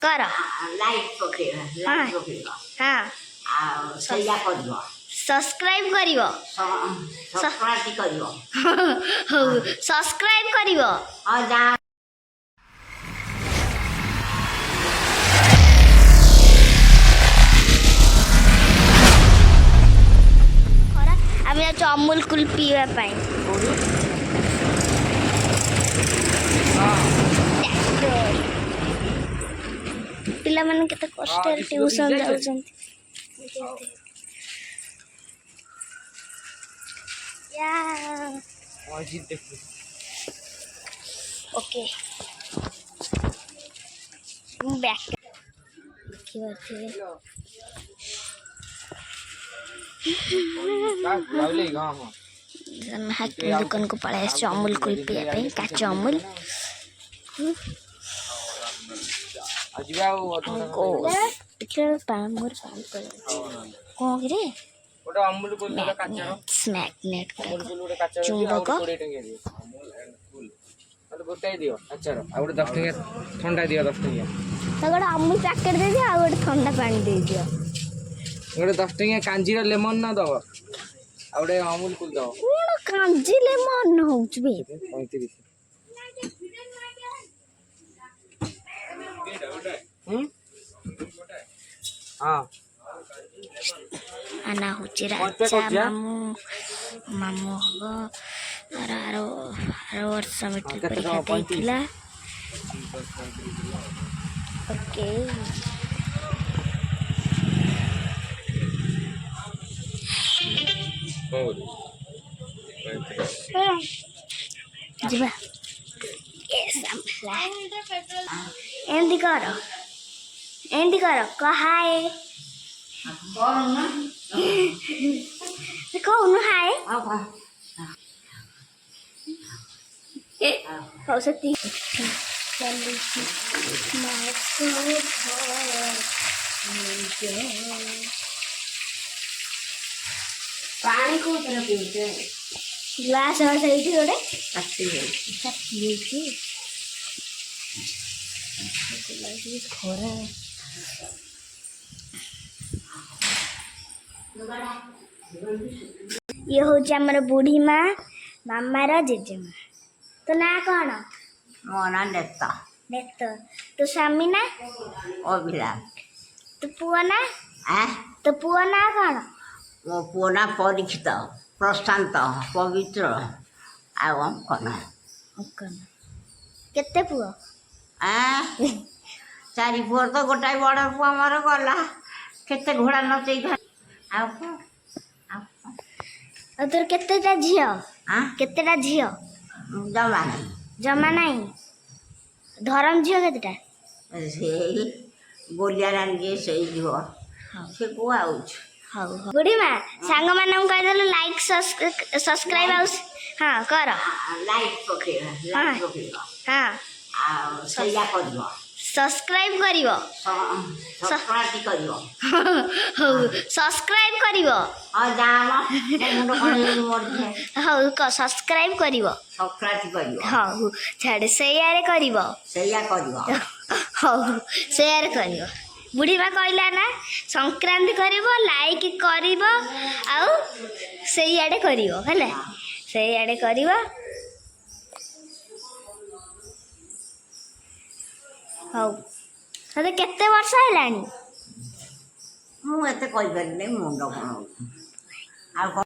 कर like पकेगा like पकेगा हाँ आ सैया करियो सब्सक्राइब करिवो सब्सक्राइब करियो हो सब्सक्राइब करिवो आ जा खरा आम जाऊँ अमूल कूल पीवा पिला माने केते कष्ट ट्यूशन जाउछंती या ओके बैक देखिए दुकान को पड़े अमूल कूल पीवा काच अमूल चुंबक गोटाए दियो अच्छा गोटे 10 टंकिया ठंडा दियो 10 टंकिया गोटे अमूल पैकेट दे दियो गोटे ठंडा पानी दे दियो गोटे 10 टंकिया कांजीर लेमन ना दो गोटे अमूल कूल दो कौन कांजी लेमन होउछ बे 35 हाँ आना होची राजा मामू मामू हो आरो वर्ष मिट्टी परीक्षा देइथिला ओके जीवा एंदी करो हाय कौन हाय हो सकती पानी को तरह पीते ग्लास और सही थी थोड़े अच्छी है खोरा ये हूँ आमर बुढ़ी माँ मामार जेजेमा तो ना कौन मो ना नेता नेत तो स्वामी ना अभिलाष तो पुआ ना आ तो पुआ ना कौन मो पुना परीक्षित प्रशांत पवित्र आउ कौन केते पुआ आ चारि पुअर तो गोटाए बड़ पुआ मोर गला केते घोड़ा नचै आउ और तोर केतेटा झियो हाँ केतेटा झियो जमा जमा नहीं धरम झियो केतेटा से गोलिया रानी से झील से को आउछ बुढ़ी माँ सांग मान कहीदेलु लाइक सब्सक्राइब हाँ कर लाइक पकेगा लाइक पकेगा हाँ आ सैया करियो सब्सक्राइब करिवो सब्सक्राइब करियो हो सब्सक्राइब करिवो आ जाम मुंड कोन मोर छे हो क सब्सक्राइब करिवो सब्सक्राइब करियो हो छाड़ शेयर करिवो सैया करियो हो शेयर करिवो बुढ़ी माँ कहला ना संक्रांति करिवो लाइक करिवो आउ सेई आडे करिवो हैला सेई आडे करिवो हौ तते केते वर्ष हेलानी मु एते कहि परने मुंड कोन आ